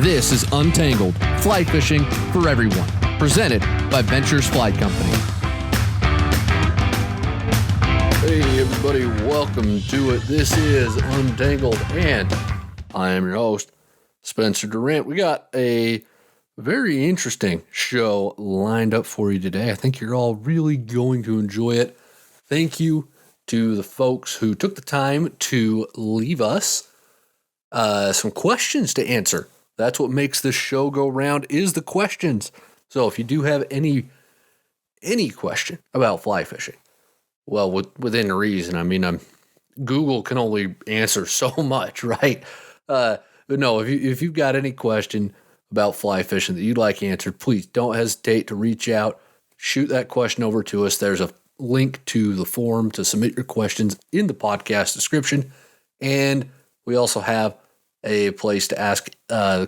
This is Untangled, fly fishing for everyone, presented by Ventures Fly Company. Hey everybody, welcome to it. This is Untangled, and I am your host, Spencer Durrant. We got a very interesting show lined up for you today. I think you're all really going to enjoy it. Thank you to the folks who took the time to leave us some questions to answer. That's what makes this show go round, is the questions. So if you do have any question about fly fishing, well, within reason, I mean, Google can only answer so much, right? But no, if you've got any question about fly fishing that you'd like answered, please don't hesitate to reach out, shoot that question over to us. There's a link to the form to submit your questions in the podcast description. And we also have a place to ask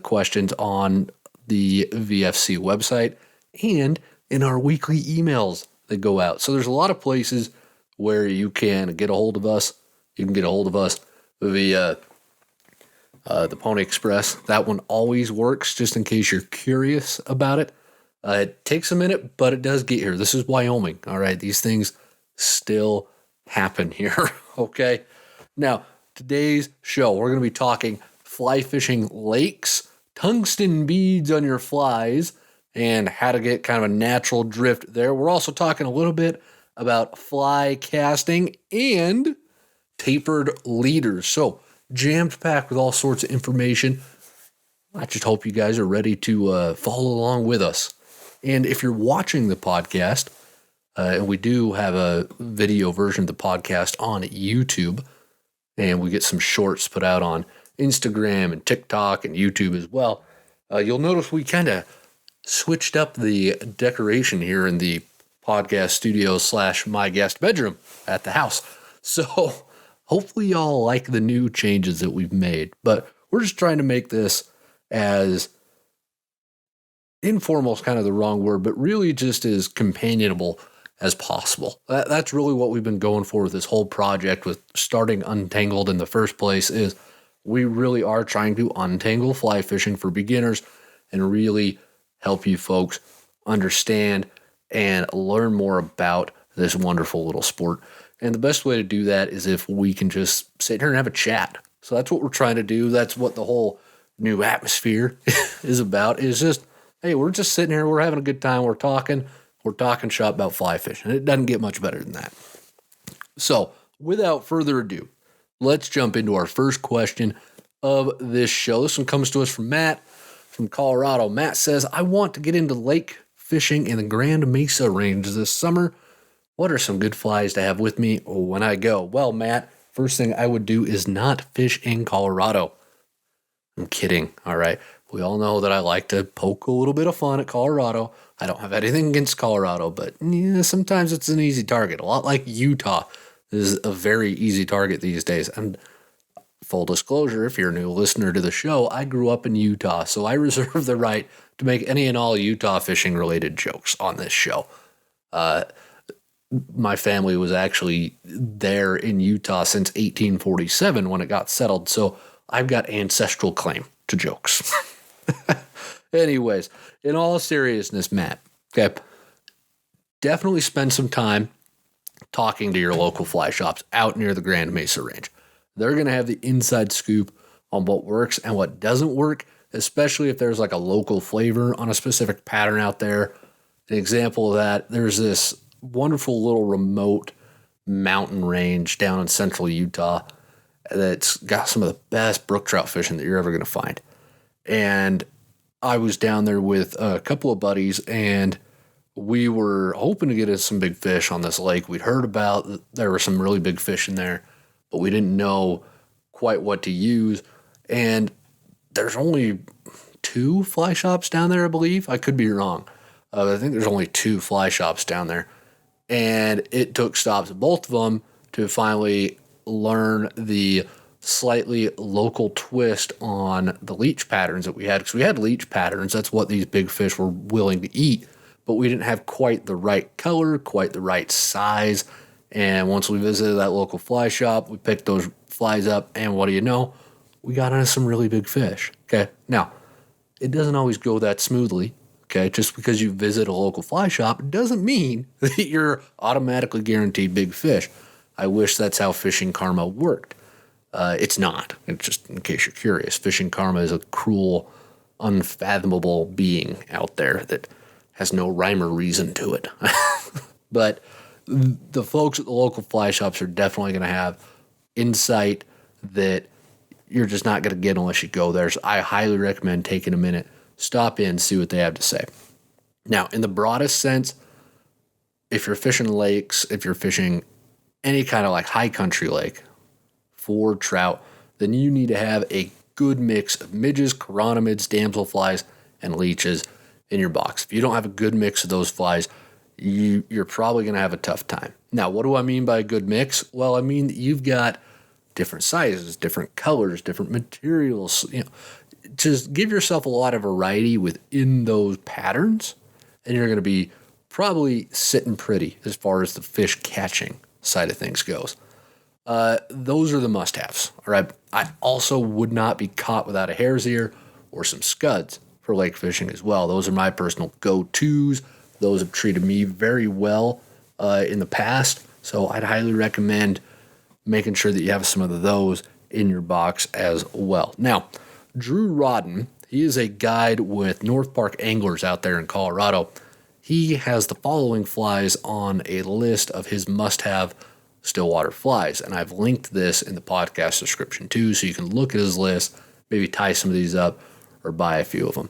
questions on the VFC website and in our weekly emails that go out. So there's a lot of places where you can get a hold of us. You can get a hold of us via the Pony Express. That one always works, just in case you're curious about it. It takes a minute, but it does get here. This is Wyoming, all right? These things still happen here, okay? Now, today's show, we're going to be talking fly fishing lakes, tungsten beads on your flies, and how to get kind of a natural drift there. We're also talking a little bit about fly casting and tapered leaders. So, jammed packed with all sorts of information. I just hope you guys are ready to follow along with us. And if you're watching the podcast, and we do have a video version of the podcast on YouTube, and we get some shorts put out on Instagram and TikTok and YouTube as well, you'll notice we kind of switched up the decoration here in the podcast studio / my guest bedroom at the house. So hopefully y'all like the new changes that we've made, but we're just trying to make this as informal is kind of the wrong word, but really just as companionable as possible. That's really what we've been going for with this whole project, with starting Untangled in the first place, is we really are trying to untangle fly fishing for beginners and really help you folks understand and learn more about this wonderful little sport. And the best way to do that is if we can just sit here and have a chat. So that's what we're trying to do. That's what the whole new atmosphere is about, is just, hey, we're just sitting here, we're having a good time, we're talking shop about fly fishing. It doesn't get much better than that. So without further ado, let's jump into our first question of this show. This one comes to us from Matt from Colorado. Matt says, I want to get into lake fishing in the Grand Mesa range this summer. What are some good flies to have with me when I go? Well, Matt, first thing I would do is not fish in Colorado. I'm kidding, all right? We all know that I like to poke a little bit of fun at Colorado. I don't have anything against Colorado, but yeah, sometimes it's an easy target. A lot like Utah is a very easy target these days. And full disclosure, if you're a new listener to the show, I grew up in Utah, so I reserve the right to make any and all Utah fishing related jokes on this show. My family was actually there in Utah since 1847 when it got settled, so I've got ancestral claim to jokes. Anyways, in all seriousness, Matt, okay, definitely spend some time talking to your local fly shops out near the Grand Mesa range. They're going to have the inside scoop on what works and what doesn't work, especially if there's like a local flavor on a specific pattern out there. An example of that, there's this wonderful little remote mountain range down in central Utah that's got some of the best brook trout fishing that you're ever going to find. And I was down there with a couple of buddies, and we were hoping to get us some big fish on this lake. We'd heard about there were some really big fish in there, but we didn't know quite what to use. And there's only 2 fly shops down there, I believe. I could be wrong. I think there's only 2 fly shops down there. And it took stops at both of them to finally learn the slightly local twist on the leech patterns that we had. Because we had leech patterns. That's what these big fish were willing to eat. But we didn't have quite the right color, quite the right size. And once we visited that local fly shop, we picked those flies up. And what do you know? We got into some really big fish. Okay. Now, it doesn't always go that smoothly. Okay, just because you visit a local fly shop doesn't mean that you're automatically guaranteed big fish. I wish that's how fishing karma worked. It's not. It's just in case you're curious. Fishing karma is a cruel, unfathomable being out there that has no rhyme or reason to it. But the folks at the local fly shops are definitely going to have insight that you're just not going to get unless you go there. So I highly recommend taking a minute, stop in, see what they have to say. Now, in the broadest sense, if you're fishing lakes, if you're fishing any kind of like high country lake for trout, then you need to have a good mix of midges, chironomids, damselflies, and leeches in your box. If you don't have a good mix of those flies, you're probably going to have a tough time. Now, what do I mean by a good mix? Well, I mean that you've got different sizes, different colors, different materials. Just give yourself a lot of variety within those patterns, and you're going to be probably sitting pretty as far as the fish catching side of things goes. Those are the must-haves. All right. I also would not be caught without a hare's ear or some scuds for lake fishing as well. Those are my personal go-tos. Those have treated me very well in the past, so I'd highly recommend making sure that you have some of those in your box as well. Now, Drew Rodden, he is a guide with North Park Anglers out there in Colorado. He has the following flies on a list of his must-have stillwater flies, and I've linked this in the podcast description too, so you can look at his list, maybe tie some of these up, or buy a few of them.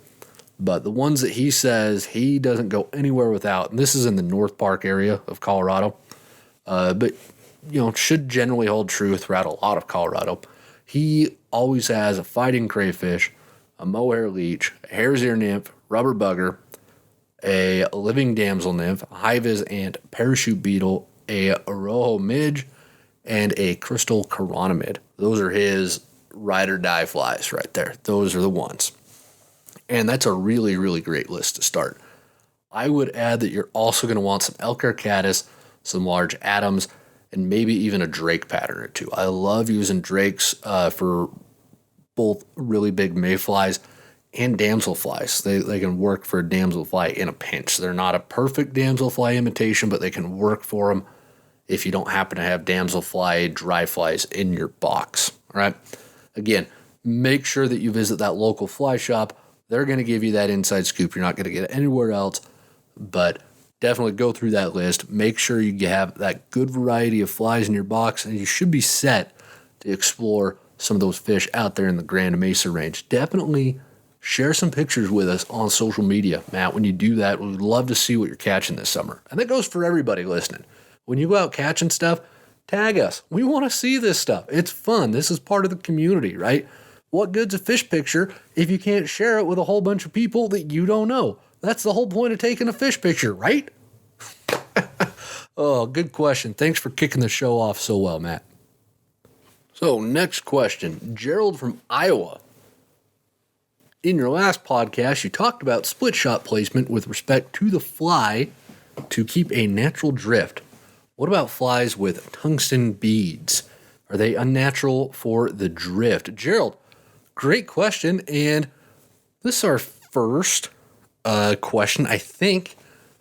But the ones that he says he doesn't go anywhere without, and this is in the North Park area of Colorado, but should generally hold true throughout a lot of Colorado. He always has a fighting crayfish, a mohair leech, a hare's ear nymph, rubber bugger, a living damsel nymph, a high-vis ant, parachute beetle, a rojo midge, and a crystal chironomid. Those are his ride or die flies right there. Those are the ones. And that's a really, really great list to start. I would add that you're also going to want some elk hair caddis, some large Adams, and maybe even a drake pattern or two. I love using drakes for both really big mayflies and damselflies. They can work for a damselfly in a pinch. They're not a perfect damselfly imitation, but they can work for them if you don't happen to have damselfly dry flies in your box. All right. Again, make sure that you visit that local fly shop. They're going to give you that inside scoop. You're not going to get it anywhere else, but definitely go through that list. Make sure you have that good variety of flies in your box, and you should be set to explore some of those fish out there in the Grand Mesa range. Definitely share some pictures with us on social media, Matt. When you do that, we'd love to see what you're catching this summer. And that goes for everybody listening. When you go out catching stuff, tag us. We want to see this stuff. It's fun. This is part of the community, right? What good's a fish picture if you can't share it with a whole bunch of people that you don't know? That's the whole point of taking a fish picture, right? Oh, good question. Thanks for kicking the show off so well, Matt. So, next question. Gerald from Iowa. In your last podcast, you talked about split shot placement with respect to the fly to keep a natural drift. What about flies with tungsten beads? Are they unnatural for the drift? Gerald, great question. And this is our first question, I think.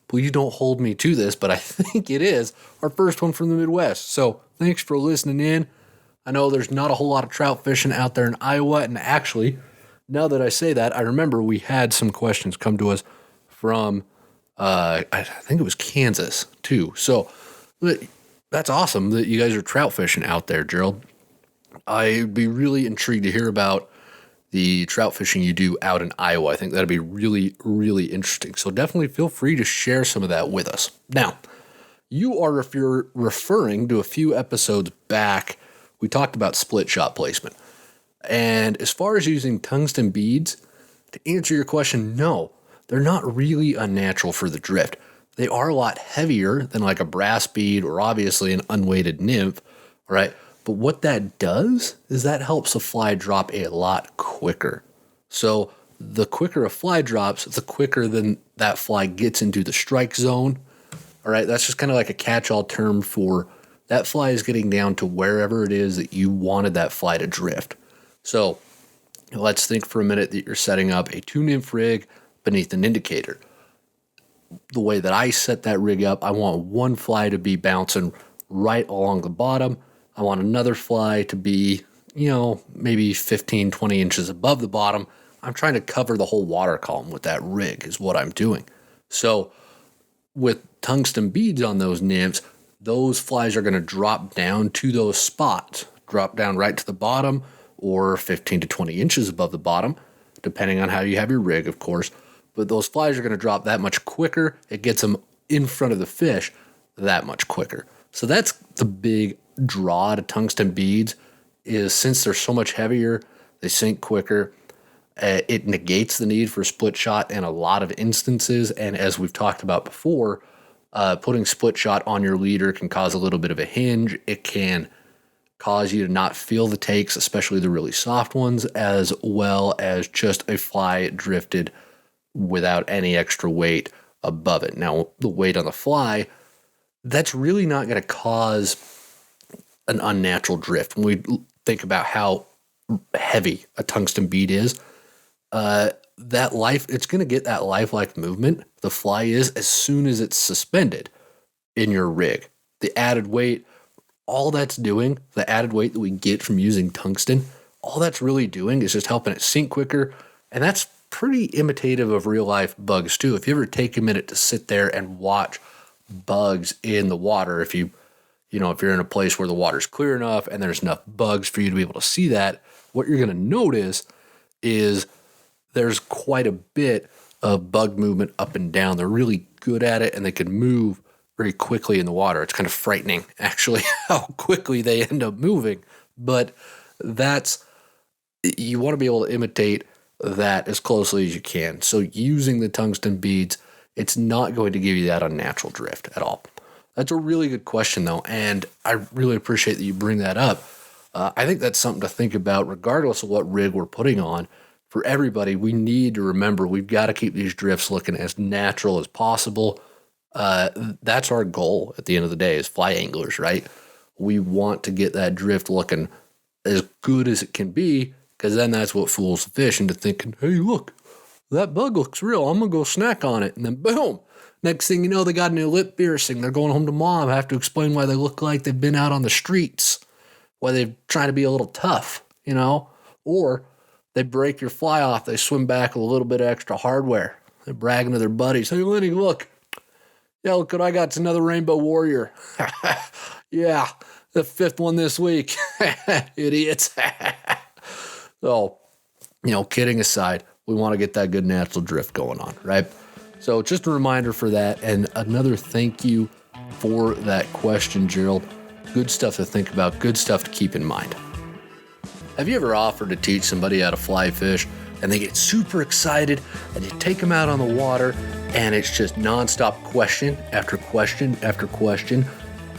Please don't hold me to this, but I think it is our first one from the Midwest. So thanks for listening in. I know there's not a whole lot of trout fishing out there in Iowa. And actually, now that I say that, I remember we had some questions come to us from, I think it was Kansas too. So that's awesome that you guys are trout fishing out there, Gerald. I'd be really intrigued to hear about the trout fishing you do out in Iowa. I think that'd be really, really interesting. So definitely feel free to share some of that with us. Now, if you're referring to a few episodes back, we talked about split shot placement. And as far as using tungsten beads, to answer your question, no, they're not really unnatural for the drift. They are a lot heavier than like a brass bead or obviously an unweighted nymph, right? But what that does is that helps a fly drop a lot quicker. So the quicker a fly drops, the quicker then that fly gets into the strike zone. All right, that's just kind of like a catch-all term for that fly is getting down to wherever it is that you wanted that fly to drift. So Let's think for a minute that you're setting up a 2-nymph rig beneath an indicator. The way that I set that rig up, I want one fly to be bouncing right along the bottom. I want another fly to be, maybe 15, 20 inches above the bottom. I'm trying to cover the whole water column with that rig is what I'm doing. So with tungsten beads on those nymphs, those flies are going to drop down to those spots, drop down right to the bottom or 15 to 20 inches above the bottom, depending on how you have your rig, of course. But those flies are going to drop that much quicker. It gets them in front of the fish that much quicker. So that's the big draw to tungsten beads is since they're so much heavier, they sink quicker. It negates the need for split shot in a lot of instances. And as we've talked about before, putting split shot on your leader can cause a little bit of a hinge. It can cause you to not feel the takes, especially the really soft ones, as well as just a fly drifted without any extra weight above it. Now, the weight on the fly, that's really not going to cause an unnatural drift. When we think about how heavy a tungsten bead is, it's going to get that lifelike movement. The fly is as soon as it's suspended in your rig. The added weight, all that's doing, the added weight that we get from using tungsten, all that's really doing is just helping it sink quicker. And that's pretty imitative of real life bugs too. If you ever take a minute to sit there and watch bugs in the water, if you're in a place where the water's clear enough and there's enough bugs for you to be able to see that, what you're going to notice is there's quite a bit of bug movement up and down. They're really good at it and they can move very quickly in the water. It's kind of frightening, actually, how quickly they end up moving. But you want to be able to imitate that as closely as you can. So using the tungsten beads, it's not going to give you that unnatural drift at all. That's a really good question, though, and I really appreciate that you bring that up. I think that's something to think about regardless of what rig we're putting on. For everybody, we need to remember we've got to keep these drifts looking as natural as possible. That's our goal at the end of the day as fly anglers, right? We want to get that drift looking as good as it can be, because then that's what fools the fish into thinking, hey, look, that bug looks real. I'm going to go snack on it. And then boom, next thing you know, they got a new lip piercing. They're going home to mom, have to explain why they look like they've been out on the streets, why they're trying to be a little tough, or they break your fly off. They swim back with a little bit of extra hardware. They're bragging to their buddies. Hey, Lenny, look. Yeah, look what I got. It's another Rainbow Warrior. Yeah, the 5th one this week. Idiots. So, kidding aside, we want to get that good natural drift going on, right? So just a reminder for that. And another thank you for that question, Gerald. Good stuff to think about. Good stuff to keep in mind. Have you ever offered to teach somebody how to fly fish and they get super excited and you take them out on the water and it's just nonstop question after question after question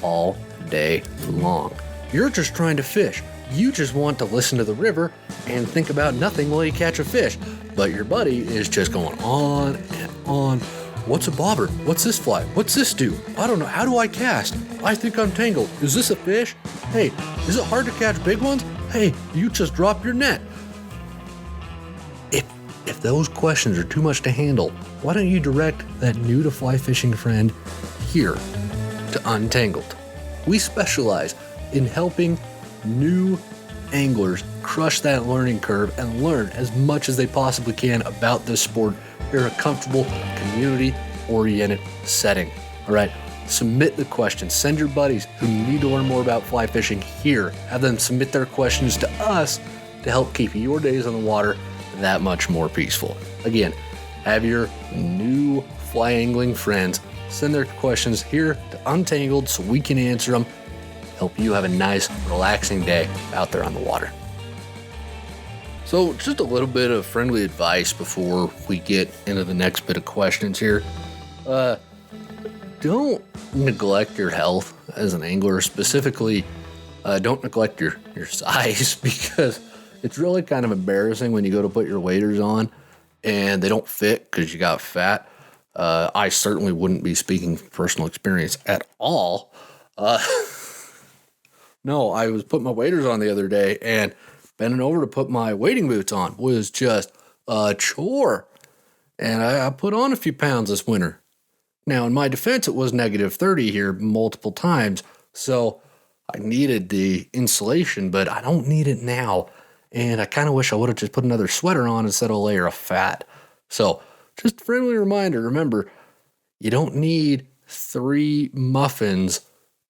all day long? You're just trying to fish. You just want to listen to the river and think about nothing while you catch a fish. But your buddy is just going on and on. What's a bobber? What's this fly? What's this do? I don't know. How do I cast? I think I'm tangled. Is this a fish? Hey, is it hard to catch big ones? Hey, you just dropped your net. If those questions are too much to handle, why don't you direct that new to fly fishing friend here to Untangled? We specialize in helping new anglers crush that learning curve and learn as much as they possibly can about this sport in a comfortable, community-oriented setting. All right, submit the questions. Send your buddies who need to learn more about fly fishing here. Have them submit their questions to us to help keep your days on the water that much more peaceful. Again, have your new fly angling friends send their questions here to Untangled so we can answer them. Help you have a nice, relaxing day out there on the water. So just a little bit of friendly advice before we get into the next bit of questions here. Don't neglect your health as an angler. Specifically, don't neglect your size, because it's really kind of embarrassing when you go to put your waders on and they don't fit because you got fat. I certainly wouldn't be speaking from personal experience at all. No, I was putting my waders on the other day and bending over to put my wading boots on was just a chore. And I put on a few pounds this winter. Now, in my defense, it was negative 30 here multiple times, so I needed the insulation, but I don't need it now. And I kind of wish I would have just put another sweater on instead of a layer of fat. So, just a friendly reminder, remember, you don't need 3 muffins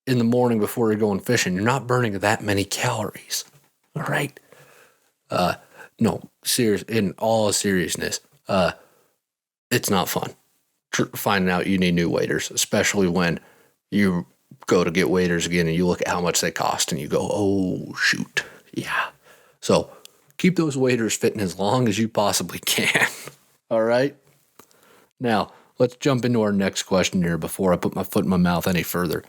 in the morning before you're going fishing. You're not burning that many calories. All right? No, in all seriousness, it's not fun finding out you need new waders, especially when you go to get waders again and you look at how much they cost and you go, oh, shoot. Yeah. So keep those waders fitting as long as you possibly can. All right. Now, let's jump into our next question here before I put my foot in my mouth any further.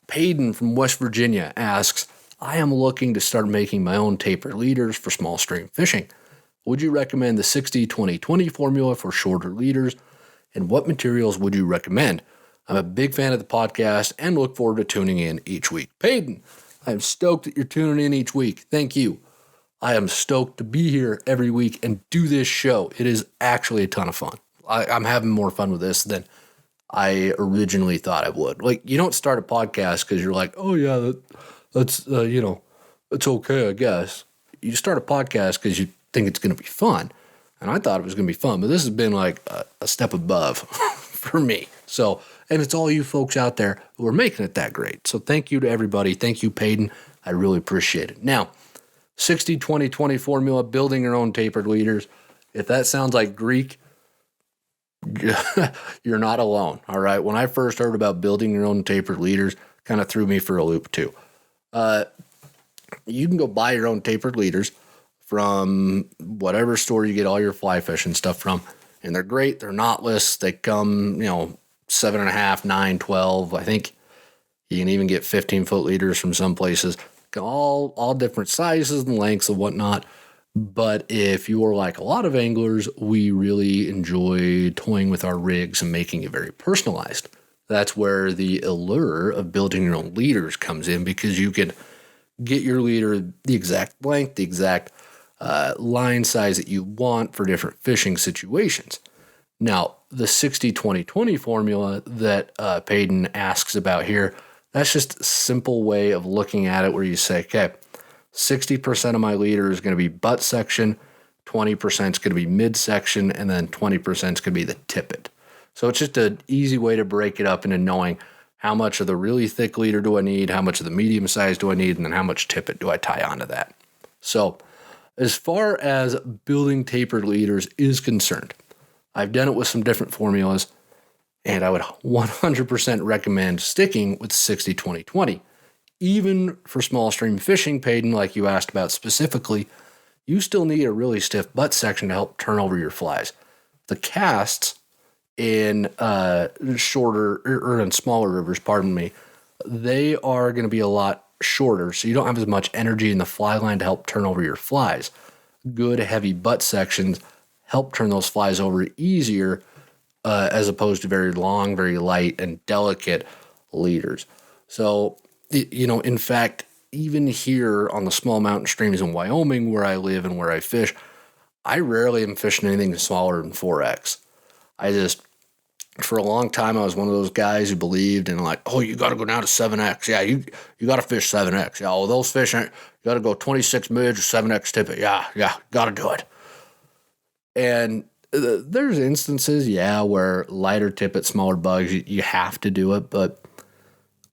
Peyton from West Virginia asks, I am looking to start making my own tapered leaders for small stream fishing. Would you recommend the 60-20-20 formula for shorter leaders? And what materials would you recommend? I'm a big fan of the podcast and look forward to tuning in each week. Peyton, I'm stoked that you're tuning in each week. Thank you. I am stoked to be here every week and do this show. It is actually a ton of fun. I'm having more fun with this than I originally thought I would. Like, you don't start a podcast because you're like, oh yeah, that's it's okay, I guess. You start a podcast because you think it's going to be fun. And I thought it was going to be fun, but this has been like a step above for me. So, and it's all you folks out there who are making it that great. So thank you to everybody. Thank you, Peyton. I really appreciate it. Now, 60-20-20 formula, building your own tapered leaders. If that sounds like Greek, you're not alone. All right. When I first heard about building your own tapered leaders, kind of threw me for a loop too. You can go buy your own tapered leaders from whatever store you get all your fly fishing stuff from. And they're great. They're knotless. They come, 7.5, 9, 12. I think you can even get 15-foot leaders from some places. All different sizes and lengths and whatnot. But if you are like a lot of anglers, we really enjoy toying with our rigs and making it very personalized. That's where the allure of building your own leaders comes in, because you can get your leader the exact length, the exact line size that you want for different fishing situations. Now, the 60-20-20 formula that Peyton asks about here, that's just a simple way of looking at it where you say, okay, 60% of my leader is going to be butt section, 20% is going to be midsection, and then 20% is going to be the tippet. So it's just an easy way to break it up into knowing how much of the really thick leader do I need, how much of the medium size do I need, and then how much tippet do I tie onto that. So as far as building tapered leaders is concerned, I've done it with some different formulas, and I would 100% recommend sticking with 60-20-20. Even for small stream fishing, Peyton, like you asked about specifically, you still need a really stiff butt section to help turn over your flies. The casts in shorter or in smaller rivers, they are going to be a lot shorter, so you don't have as much energy in the fly line to help turn over your flies. Good heavy butt sections help turn those flies over easier, as opposed to very long, very light, and delicate leaders. So, in fact, even here on the small mountain streams in Wyoming where I live and where I fish, I rarely am fishing anything smaller than 4X. For a long time, I was one of those guys who believed in like, oh, you got to go down to 7X. Yeah, you got to fish 7X. Yeah, well, those fish, you got to go 26 midge or 7X tippet. Yeah, got to do it. And there's instances, where lighter tippet, smaller bugs, you have to do it. But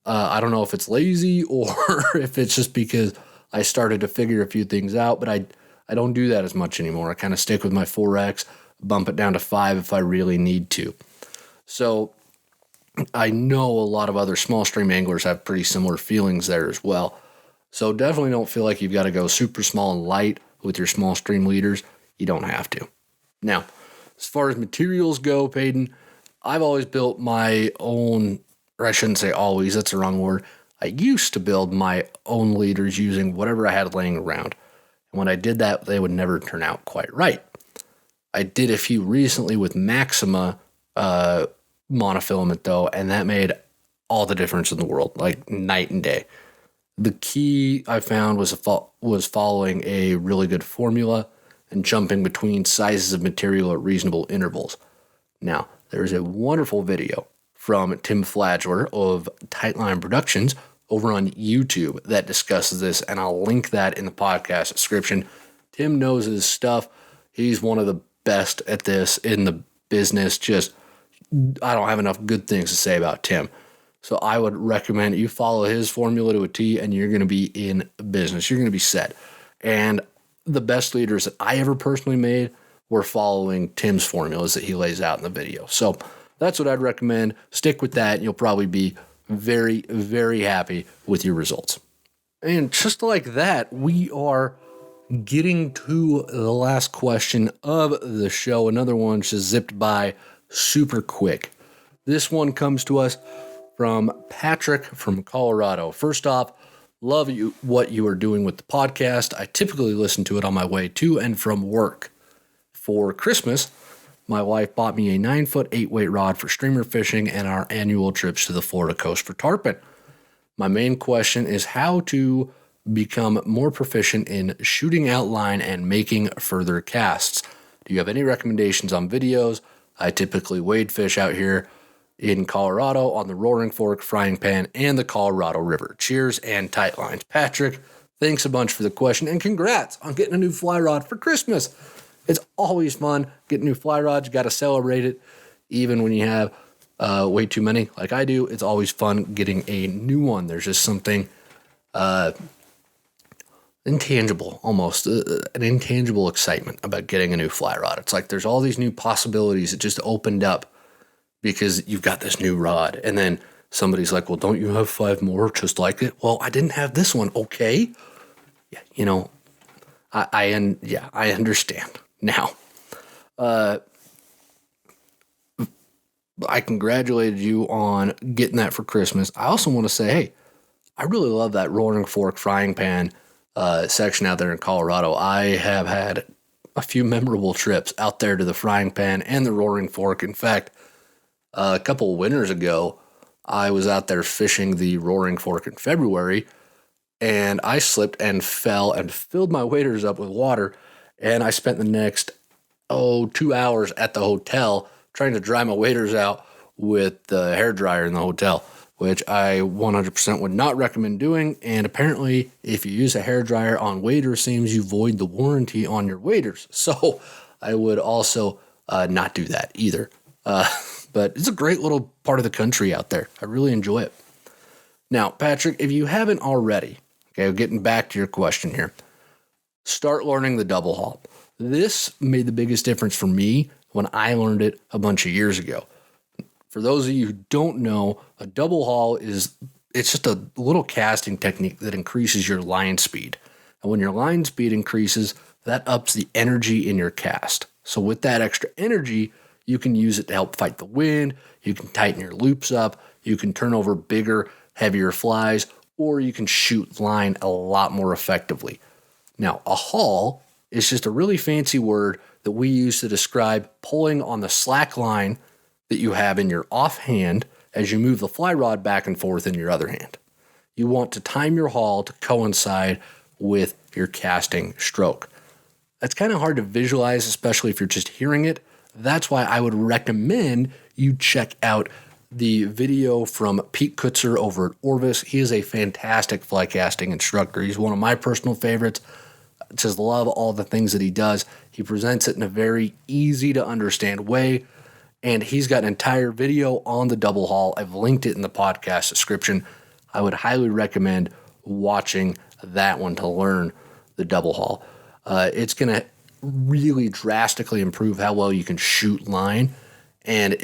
I don't know if it's lazy or if it's just because I started to figure a few things out. But I don't do that as much anymore. I kind of stick with my 4X, bump it down to 5 if I really need to. So I know a lot of other small stream anglers have pretty similar feelings there as well. So definitely don't feel like you've got to go super small and light with your small stream leaders. You don't have to. Now, as far as materials go, Peyton, I've always built my own, or I shouldn't say always, that's the wrong word. I used to build my own leaders using whatever I had laying around. And when I did that, they would never turn out quite right. I did a few recently with Maxima monofilament though, and that made all the difference in the world, like night and day. the key I found was following a really good formula and jumping between sizes of material at reasonable intervals. Now, there's a wonderful video from Tim Flagler of Tightline Productions over on YouTube that discusses this, and I'll link that in the podcast description. Tim knows his stuff. He's one of the best at this in the business. Just, I don't have enough good things to say about Tim. So I would recommend you follow his formula to a T, and you're going to be in business. You're going to be set. And the best leaders that I ever personally made were following Tim's formulas that he lays out in the video. So that's what I'd recommend. Stick with that, and you'll probably be very, very happy with your results. And just like that, we are getting to the last question of the show. Another one just zipped by super quick. This one comes to us from Patrick from Colorado. First off, love what you are doing with the podcast. I typically listen to it on my way to and from work. For Christmas, my wife bought me a 9-foot 8-weight rod for streamer fishing and our annual trips to the Florida coast for tarpon. My main question is how to become more proficient in shooting out line and making further casts. Do you have any recommendations on videos? I typically wade fish out here in Colorado on the Roaring Fork, Frying Pan, and the Colorado River. Cheers and tight lines. Patrick, thanks a bunch for the question, and congrats on getting a new fly rod for Christmas. It's always fun getting new fly rods. You got to celebrate it, even when you have way too many like I do. It's always fun getting a new one. There's just something intangible, almost an intangible excitement about getting a new fly rod. It's like there's all these new possibilities that just opened up because you've got this new rod. And then somebody's like, well, don't you have 5 more just like it? Well, I didn't have this one. Okay. Yeah, I understand. Now, I congratulated you on getting that for Christmas. I also want to say, hey, I really love that Roaring Fork Frying Pan section out there in Colorado. I have had a few memorable trips out there to the Frying Pan and the Roaring Fork. In fact, a couple of winters ago, I was out there fishing the Roaring Fork in February, and I slipped and fell and filled my waders up with water, and I spent the next, 2 hours at the hotel trying to dry my waders out with the hairdryer in the hotel, which I 100% would not recommend doing. And apparently, if you use a hairdryer on wader seams, you void the warranty on your waders. So I would also not do that either. But it's a great little part of the country out there. I really enjoy it. Now, Patrick, if you haven't already, okay, getting back to your question here, start learning the double haul. This made the biggest difference for me when I learned it a bunch of years ago. For those of you who don't know, a double haul it's just a little casting technique that increases your line speed. And when your line speed increases, that ups the energy in your cast. So with that extra energy, you can use it to help fight the wind, you can tighten your loops up, you can turn over bigger, heavier flies, or you can shoot line a lot more effectively. Now, a haul is just a really fancy word that we use to describe pulling on the slack line that you have in your offhand as you move the fly rod back and forth in your other hand. You want to time your haul to coincide with your casting stroke. That's kind of hard to visualize, especially if you're just hearing it. That's why I would recommend you check out the video from Pete Kutzer over at Orvis. He is a fantastic fly casting instructor. He's one of my personal favorites. Just love all the things that he does. He presents it in a very easy to understand way, and he's got an entire video on the double haul. I've linked it in the podcast description. I would highly recommend watching that one to learn the double haul. It's going to really drastically improve how well you can shoot line, and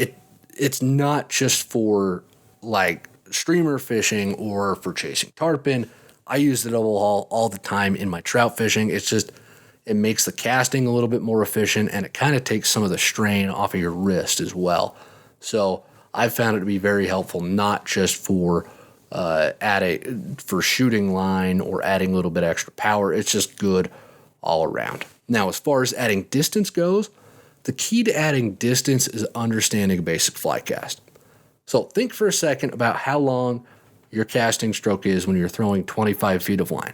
it's not just for like streamer fishing or for chasing tarpon. I use the double haul all the time in my trout fishing. It makes the casting a little bit more efficient, and it kind of takes some of the strain off of your wrist as well. So I've found it to be very helpful, not just for shooting line or adding a little bit extra power. It's just good all around. Now, as far as adding distance goes, the key to adding distance is understanding a basic fly cast. So think for a second about how long your casting stroke is when you're throwing 25 feet of line.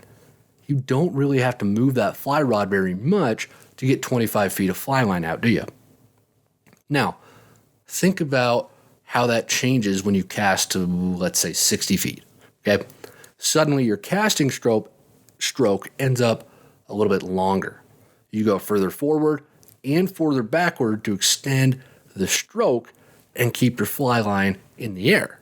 You don't really have to move that fly rod very much to get 25 feet of fly line out, do you? Now, think about how that changes when you cast to, let's say, 60 feet. Okay? Suddenly, your casting stroke ends up a little bit longer. You go further forward and further backward to extend the stroke and keep your fly line in the air.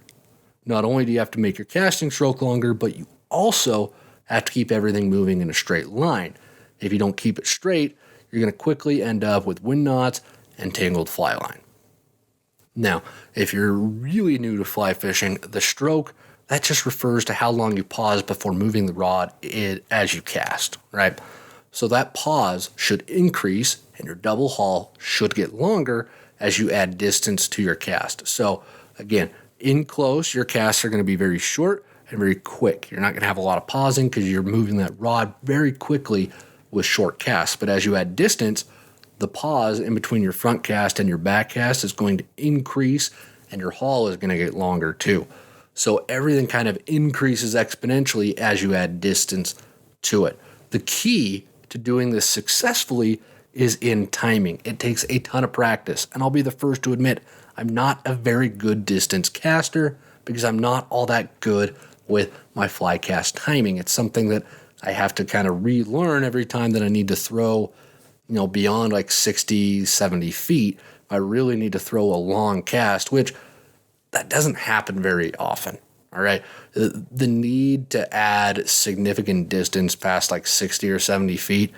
Not only do you have to make your casting stroke longer, but you also have to keep everything moving in a straight line. If you don't keep it straight, you're going to quickly end up with wind knots and tangled fly line. Now, if you're really new to fly fishing, the stroke, that just refers to how long you pause before moving the rod as you cast, right? So that pause should increase and your double haul should get longer as you add distance to your cast. So again, in close, your casts are going to be very short and very quick. You're not going to have a lot of pausing because you're moving that rod very quickly with short casts. But as you add distance, the pause in between your front cast and your back cast is going to increase and your haul is going to get longer too. So everything kind of increases exponentially as you add distance to it. The key to doing this successfully is in timing. It takes a ton of practice. And I'll be the first to admit, I'm not a very good distance caster because I'm not all that good with my fly cast timing. It's something that I have to kind of relearn every time that I need to throw, beyond like 60, 70 feet. I really need to throw a long cast, which that doesn't happen very often. All right. The need to add significant distance past like 60 or 70 feet,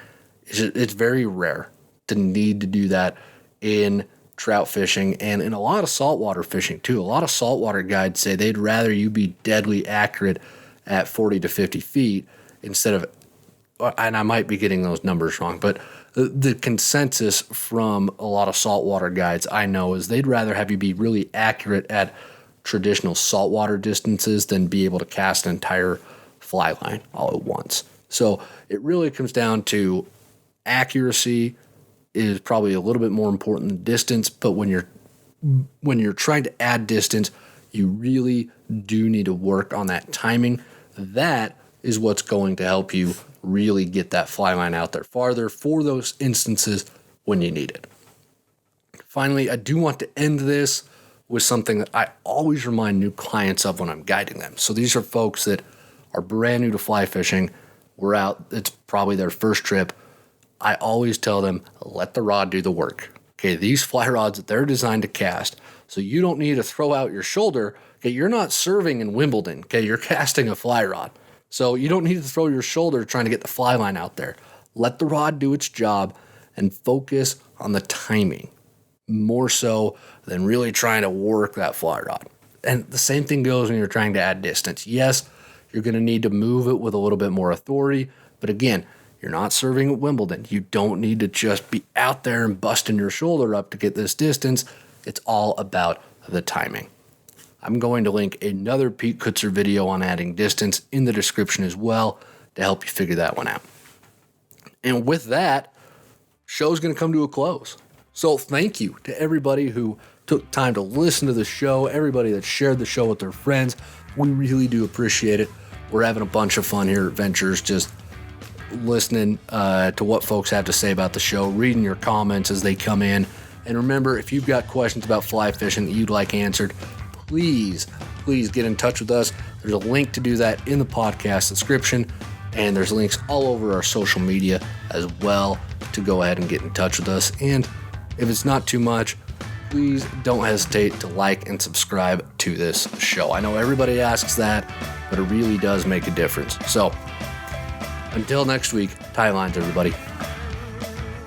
it's very rare to need to do that in trout fishing and in a lot of saltwater fishing too. A lot of saltwater guides say they'd rather you be deadly accurate at 40 to 50 feet instead of, and I might be getting those numbers wrong, but the consensus from a lot of saltwater guides I know is they'd rather have you be really accurate at traditional saltwater distances than be able to cast an entire fly line all at once. So it really comes down to accuracy is probably a little bit more important than distance, but when you're trying to add distance, you really do need to work on that timing. That is what's going to help you really get that fly line out there farther for those instances when you need it. Finally, I do want to end this with something that I always remind new clients of when I'm guiding them. So these are folks that are brand new to fly fishing. We're out, it's probably their first trip. I always tell them, let the rod do the work. Okay, these fly rods, they're designed to cast. So you don't need to throw out your shoulder. Okay, you're not serving in Wimbledon. Okay, you're casting a fly rod. So you don't need to throw your shoulder trying to get the fly line out there. Let the rod do its job and focus on the timing more so than really trying to work that fly rod. And the same thing goes when you're trying to add distance. Yes, you're going to need to move it with a little bit more authority, but again, you're not serving at Wimbledon. You don't need to just be out there and busting your shoulder up to get this distance. It's all about the timing. I'm going to link another Pete Kutzer video on adding distance in the description as well to help you figure that one out. And with that, show's going to come to a close. So thank you to everybody who took time to listen to the show, everybody that shared the show with their friends. We really do appreciate it. We're having a bunch of fun here at Ventures, just listening to what folks have to say about the show, reading your comments as they come in. And remember, if you've got questions about fly fishing that you'd like answered, please get in touch with us. There's a link to do that in the podcast description, and there's links all over our social media as well to go ahead and get in touch with us. And if it's not too much, please don't hesitate to like and subscribe to this show. I know everybody asks that, but it really does make a difference. So until next week, tie lines, everybody.